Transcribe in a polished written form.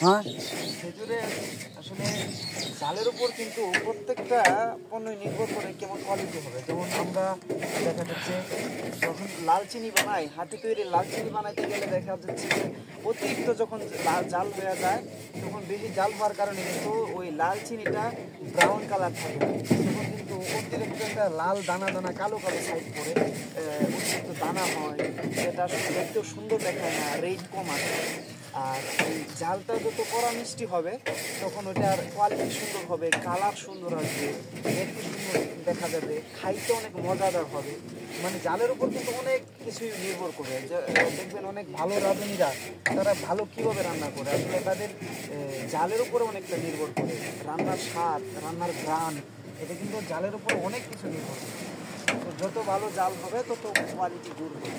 হ্যাঁ খেজুরে আসলে জালের উপর কিন্তু প্রত্যেকটা পণ্যই নির্ভর করে কেমন কোয়ালিটি হবে। যেমন আমরা দেখা যাচ্ছে যখন লাল চিনি বানাই, হাতে তৈরি লাল চিনি বানাইতে গেলে দেখা যাচ্ছে যে অতিরিক্ত যখন জাল হয়ে যায়, তখন বেশি জাল হওয়ার কারণে কিন্তু ওই লাল চিনিটা ব্রাউন কালার থাকে, তখন কিন্তু অতিরিক্ত একটা লাল দানা দানা কালো কালো সাইড পরে অতিরিক্ত দানা হয়, যেটা আসলে দেখতেও সুন্দর দেখায় না, রেট কম আসে। আর এই জালটা যত কড়া মিষ্টি হবে তখন ওটার কোয়ালিটি সুন্দর হবে, কালার সুন্দর আসবে, দেখতে সুন্দর দেখা যাবে, খাইতে অনেক মজাদার হবে। মানে জালের উপর কিন্তু অনেক কিছুই নির্ভর করে। দেখবেন অনেক ভালো রাঁধুনিরা তারা ভালো কীভাবে রান্না করে, আসলে তাদের জালের উপরে অনেকটা নির্ভর করে। রান্নার স্বাদ, রান্নার ঘ্রাণ, এটা কিন্তু জালের উপর অনেক কিছু নির্ভর করে। তো যত ভালো জাল হবে তত কোয়ালিটি গুড় হবে।